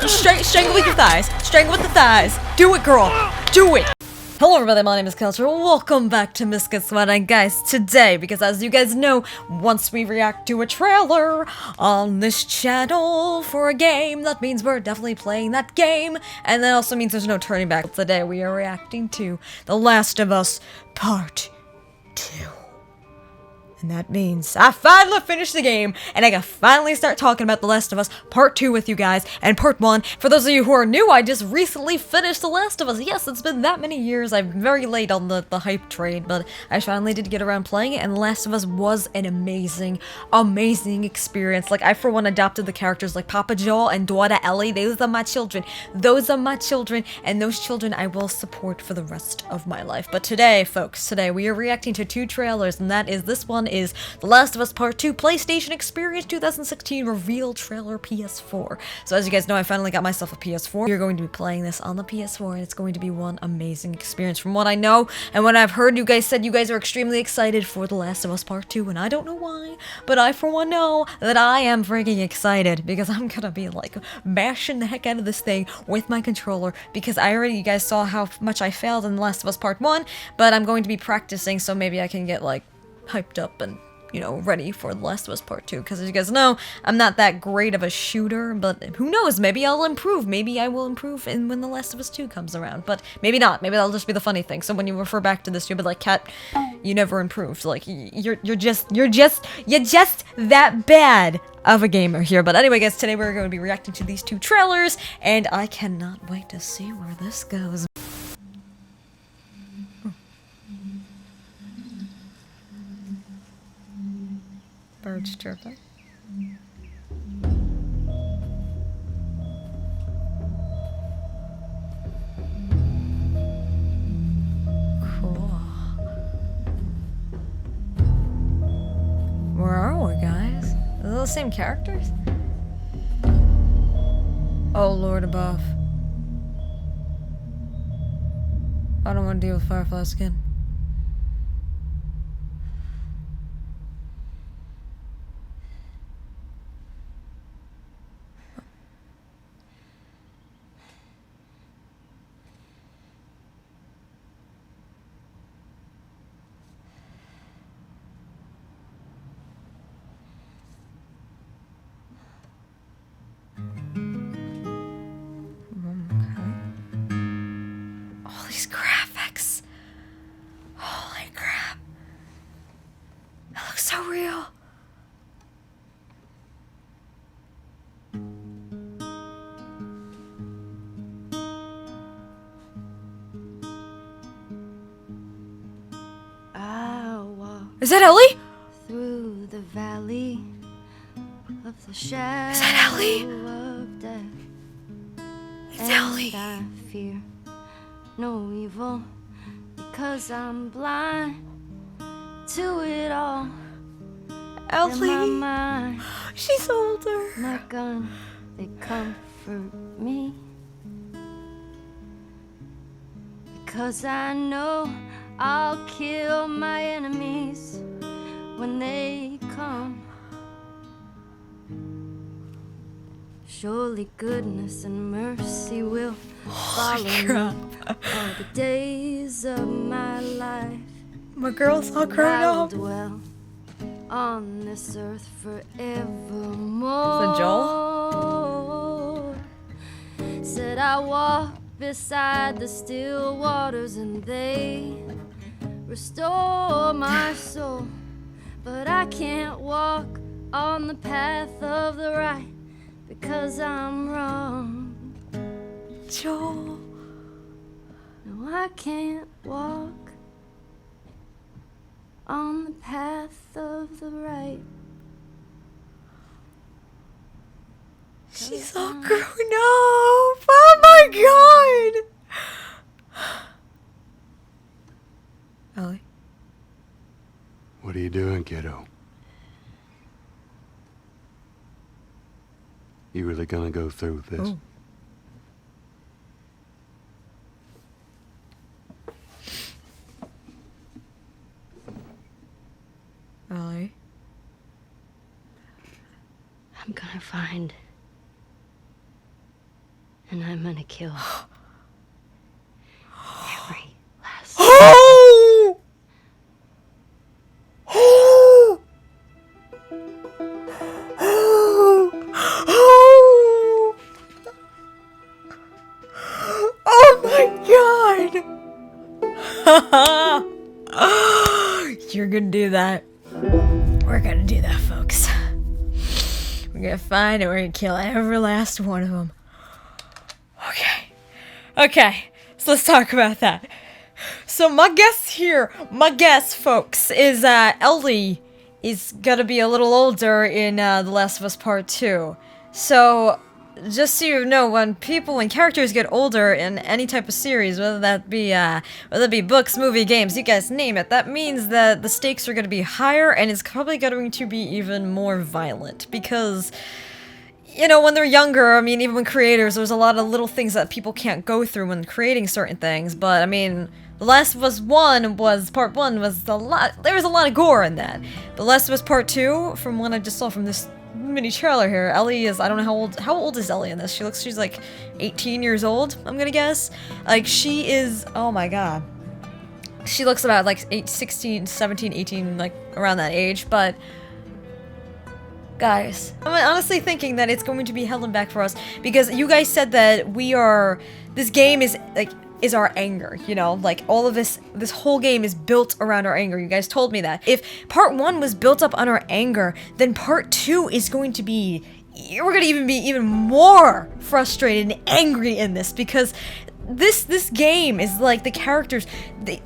Strangle with your thighs. Strangle with the thighs. Do it, girl. Do it. Hello everybody, my name is Culture. Welcome back to Misket Sweat, and guys, today, because as you guys know, once we react to a trailer on this channel for a game, that means we're definitely playing that game, and that also means there's no turning back. Today we are reacting to The Last of Us Part 2. And that means I finally finished the game, and I can finally start talking about The Last of Us Part 2 with you guys, and Part 1. For those of you who are new, I just recently finished The Last of Us. Yes, it's been that many years. I'm very late on the hype train, but I finally did get around playing it, and The Last of Us was an amazing, amazing experience. Like, I for one adopted the characters like Papa Joel and daughter Ellie. Those are my children. Those are my children, and those children I will support for the rest of my life. But today, folks, today we are reacting to two trailers, and that is this one is The Last of Us Part 2 PlayStation Experience 2016 Reveal Trailer PS4. So as you guys know, I finally got myself a PS4. You're going to be playing this on the PS4, and it's going to be one amazing experience. From what I know, and what I've heard, you guys said you guys are extremely excited for The Last of Us Part 2, and I don't know why, but I for one know that I am freaking excited, because I'm gonna be like bashing the heck out of this thing with my controller, because you guys saw how much I failed in The Last of Us Part 1, but I'm going to be practicing, so maybe I can get like hyped up and, you know, ready for The Last of Us Part 2, because as you guys know, I'm not that great of a shooter, but who knows, maybe I'll improve, maybe I will improve when The Last of Us 2 comes around, but maybe not, maybe that'll just be the funny thing. So when you refer back to this, you'll be like, Kat, you never improved, like, you're just that bad of a gamer here. But anyway guys, today we're going to be reacting to these two trailers, and I cannot wait to see where this goes. Birds chirping. Cool. Where are we, guys? Are they the same characters? Oh, Lord above. I don't want to deal with Firefly skin. All these graphics. Holy crap. It looks so real. Is that Ellie? Through the valley of the shadow. Is that Ellie? Of death. It's Ellie. I fear no evil because I'm blind to it all. Ellie. In my mind, She's older. my gun, they comfort me because I know I'll kill my enemies when they come. Surely goodness and mercy will follow me all the days of my life. My girl's all grown I'll up. dwell on this earth forevermore. Is that Joel? Said I walk beside the still waters and they restore my soul, but I can't walk on the path of the right because I'm wrong. Joel. No, I can't walk on the path of the right. She's all grown up. Oh my god. Ellie. What are you doing, kiddo? You really gonna go through with this? Ooh. Ellie. I'm gonna find And I'm gonna kill every last Oh! Oh! Oh! Oh my god! You're gonna do that. We're gonna do that, folks. We're gonna find and we're gonna kill every last one of them. Okay. Okay. So let's talk about that. So my guess, folks, is Ellie is gonna be a little older in The Last of Us Part 2. So, just so you know, when characters get older in any type of series, whether that be books, movie, games, you guys name it, that means that the stakes are gonna be higher and it's probably going to be even more violent because, you know, when they're younger, I mean, even when creators, there's a lot of little things that people can't go through when creating certain things, but I mean, The Last of Us Part 1 was there was a lot of gore in that. The Last of Us Part 2, from what I just saw from this mini trailer here, Ellie is, I don't know how old is Ellie in this? She's like 18 years old, I'm gonna guess. Like, she is, oh my god. She looks about like 16, 17, 18, like around that age, but guys, I'm honestly thinking that it's going to be held back for us because you guys said that this game is like, is our anger, you know, like all of this whole game is built around our anger. You guys told me that. If part 1 was built up on our anger, then part 2 is going to be, we're gonna even be even more frustrated and angry in this because this game is like the characters,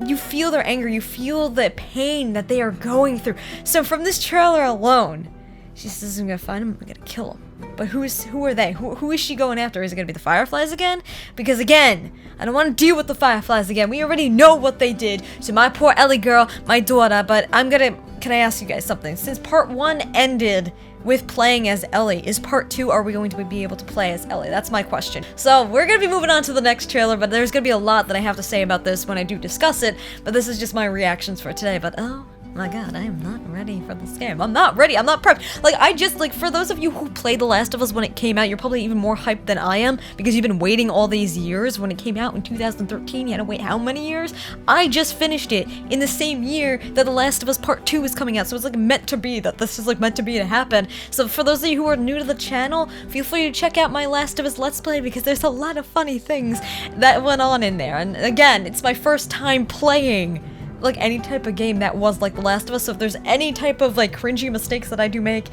you feel their anger, you feel the pain that they are going through. So from this trailer alone, she says, I'm gonna find him, I'm gonna kill him. But who are they? Who is she going after? Is it gonna be the Fireflies again? Because again, I don't want to deal with the Fireflies again. We already know what they did to my poor Ellie girl, my daughter, but can I ask you guys something? Since part 1 ended with playing as Ellie, is part 2, are we going to be able to play as Ellie? That's my question. So we're gonna be moving on to the next trailer, but there's gonna be a lot that I have to say about this when I do discuss it, but this is just my reactions for today, but oh my god, I am not ready for this game. I'm not ready. I'm not prepped. Like, for those of you who played The Last of Us when it came out, you're probably even more hyped than I am because you've been waiting all these years. When it came out in 2013, you had to wait how many years? I just finished it in the same year that The Last of Us Part 2 is coming out, so it's like meant to be that this is like meant to be to happen. So for those of you who are new to the channel, feel free to check out my Last of Us Let's Play because there's a lot of funny things that went on in there. And again, it's my first time playing like any type of game that was like The Last of Us, so if there's any type of like cringy mistakes that I do make,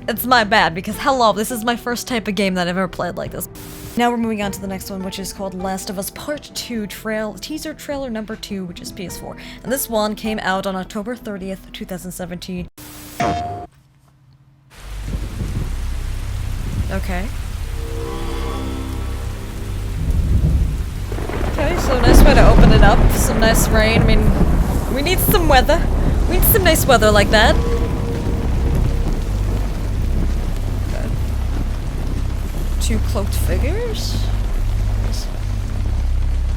it's my bad because hello, this is my first type of game that I've ever played like this. Now we're moving on to the next one, which is called Last of Us Part 2 teaser trailer number 2, which is PS4. And this one came out on October 30th, 2017. Okay. Okay, so nice way to open it up. Some nice rain. I mean, we need some weather. We need some nice weather like that. Okay. 2 cloaked figures?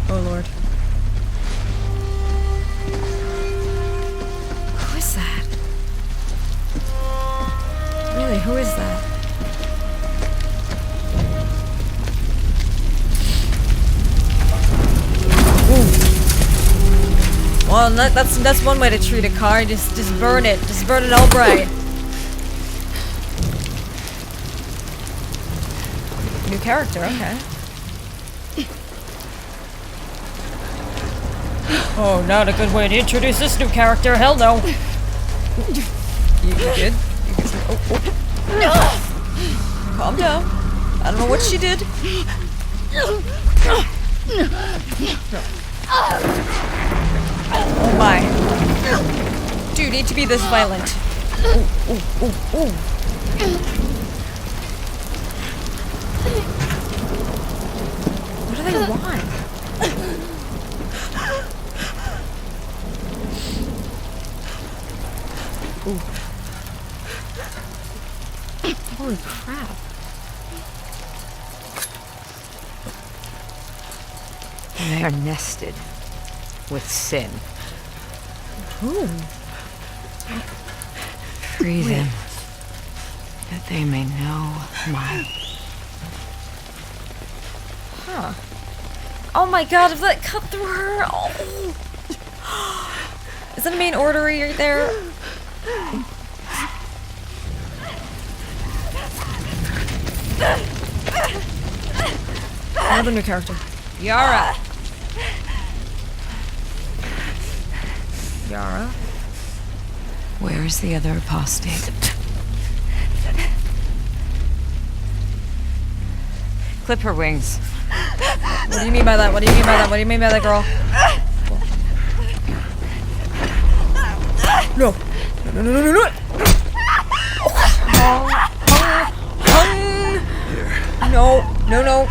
Oh lord. Who is that? Really, who is that? Well, that's one way to treat a car. Just burn it. Just burn it all bright. New character, okay. Oh, not a good way to introduce this new character. Hell no. You good? You good? Oh. Calm down. I don't know what she did. Oh my. Do you need to be this violent? Ooh, ooh, ooh, ooh. What do they want? Ooh. Holy crap. They are nested with sin. Ooh. Free them, that they may know my... Huh. Oh my god, if that cut through her! Oh. Is that a main artery right there? Another new character. Yara! Yara? Where is the other apostate? Clip her wings. What do you mean by that? What do you mean by that? What do you mean by that, girl? No. No, no, no, no, no. No, no, no.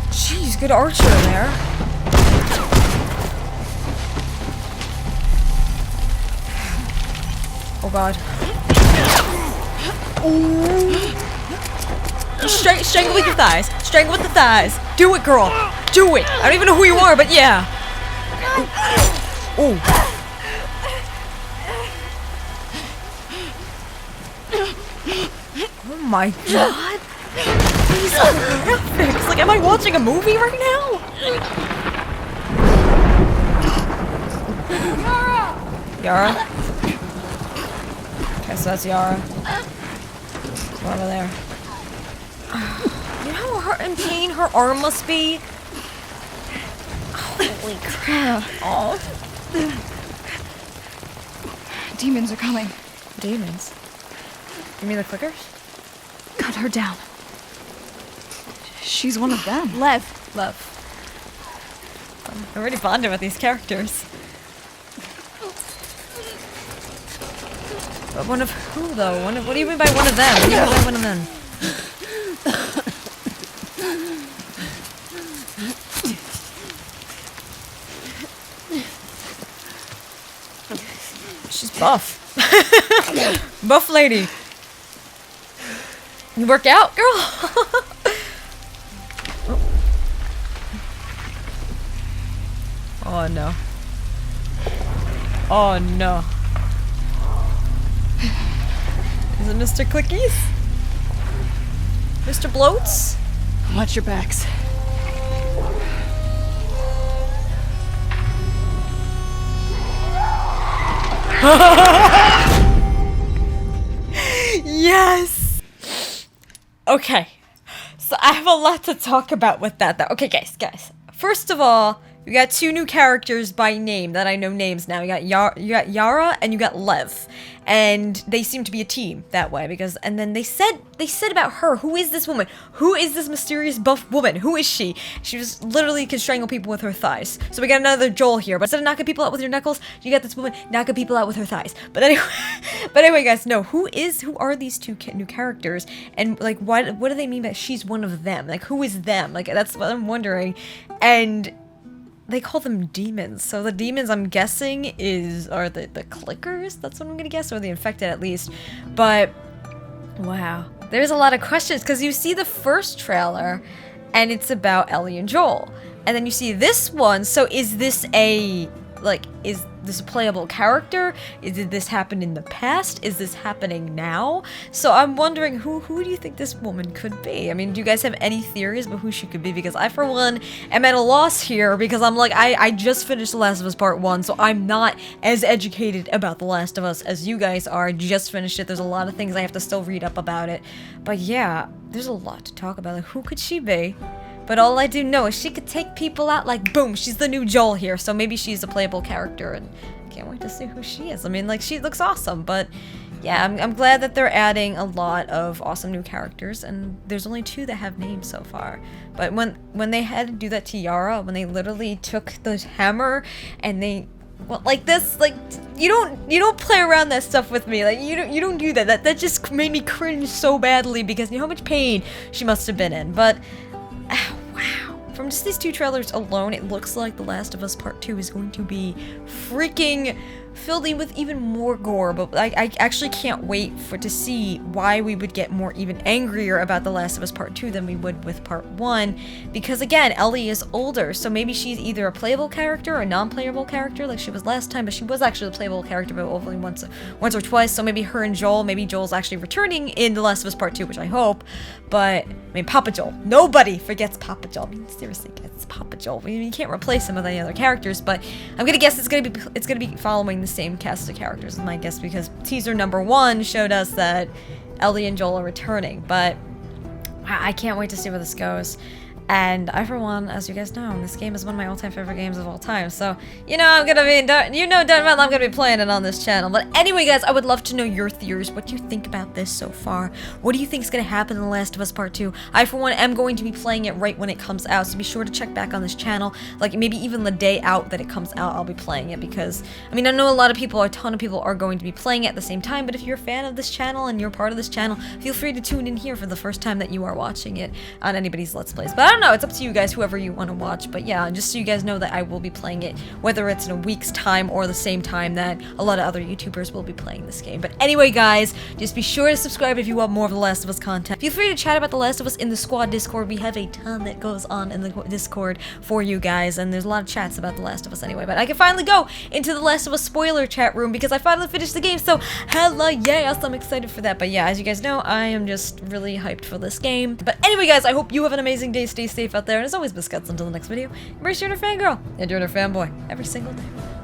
Jeez, good archer there. Oh god. Ooh. Strangle with your thighs. Strangle with the thighs. Do it, girl. Do it. I don't even know who you are, but yeah. Ooh. Oh my god. These graphics. Like, am I watching a movie right now? Yara? Okay, so that's Yara. Go over there. You know how in pain her arm must be? Holy crap. Oh. Demons are coming. Demons? You mean the clickers? Cut her down. She's one of them. Lev. I'm already bonded with these characters. But one of who, though? What do you mean by one of them? What do you mean by one of them? She's buff. Buff lady. You work out, girl? Oh no. Oh no. Is it Mr. Clickies? Mr. Bloats? Watch your backs. Yes! Okay. So I have a lot to talk about with that, though. Okay, guys. First of all, you got two new characters by name that I know names now. You got Yara and you got Lev. And they seem to be a team that way because, and then they said about her, who is this woman? Who is this mysterious buff woman? Who is she? She was literally can strangle people with her thighs. So we got another Joel here, but instead of knocking people out with your knuckles, you got this woman knocking people out with her thighs. But anyway, guys, no, who are these two new characters? And like, what do they mean by she's one of them? Like, who is them? Like, that's what I'm wondering. And they call them demons. So the demons, I'm guessing, are the clickers? That's what I'm gonna guess, or the infected at least. But wow, there's a lot of questions because you see the first trailer, and it's about Ellie and Joel, and then you see this one. So is this is this a playable character? Did this happen in the past? Is this happening now? So I'm wondering who do you think this woman could be? I mean, do you guys have any theories about who she could be? Because I, for one, am at a loss here because I'm like, I just finished The Last of Us Part 1, so I'm not as educated about The Last of Us as you guys are. I just finished it. There's a lot of things I have to still read up about it. But yeah, there's a lot to talk about. Like, who could she be? But all I do know is she could take people out like boom. She's the new Joel here, so maybe she's a playable character, and I can't wait to see who she is. I mean, like, she looks awesome, but yeah, I'm glad that they're adding a lot of awesome new characters, and there's only 2 that have names so far. But when they had to do that to Yara, when they literally took the hammer and they like this, like you don't play around that stuff with me. Like you don't do that. That just made me cringe so badly because you know how much pain she must have been in. But wow. From just these 2 trailers alone, it looks like The Last of Us Part 2 is going to be freaking filled in with even more gore, but I actually can't wait to see why we would get more even angrier about The Last of Us Part 2 than we would with Part 1, because again, Ellie is older, so maybe she's either a playable character or a non-playable character like she was last time, but she was actually a playable character, but only once or twice, so maybe her and Joel, maybe Joel's actually returning in The Last of Us Part 2, which I hope, but, I mean, Papa Joel. Nobody forgets Papa Joel. I mean, seriously, it's Papa Joel. I mean, you can't replace him with any other characters, but I'm gonna guess it's gonna be following the same cast of characters, is my guess, because teaser number 1 showed us that Ellie and Joel are returning, but I can't wait to see where this goes. And I, for one, as you guys know, this game is one of my all-time favorite games of all time. So, you know, I'm gonna be, I'm gonna be playing it on this channel. But anyway, guys, I would love to know your theories. What do you think about this so far? What do you think is gonna happen in The Last of Us Part 2? I, for one, am going to be playing it right when it comes out. So be sure to check back on this channel. Like, maybe even the day out that it comes out, I'll be playing it. Because, I mean, I know a ton of people are going to be playing it at the same time. But if you're a fan of this channel and you're part of this channel, feel free to tune in here for the first time that you are watching it on anybody's Let's Plays. But I don't know, it's up to you guys, whoever you want to watch, but yeah, just so you guys know that I will be playing it, whether it's in a week's time or the same time that a lot of other YouTubers will be playing this game. But anyway, guys, just be sure to subscribe if you want more of The Last of Us content. Feel free to chat about The Last of Us in the squad Discord. We have a ton that goes on in the Discord for you guys, and there's a lot of chats about The Last of Us anyway, but I can finally go into The Last of Us spoiler chat room because I finally finished the game, so hella yes, I'm excited for that. But yeah, as you guys know, I am just really hyped for this game. But anyway, guys, I hope you have an amazing day. Stay safe out there, and as always, biscuits, until the next video, embrace your inner fangirl and your inner fanboy every single day.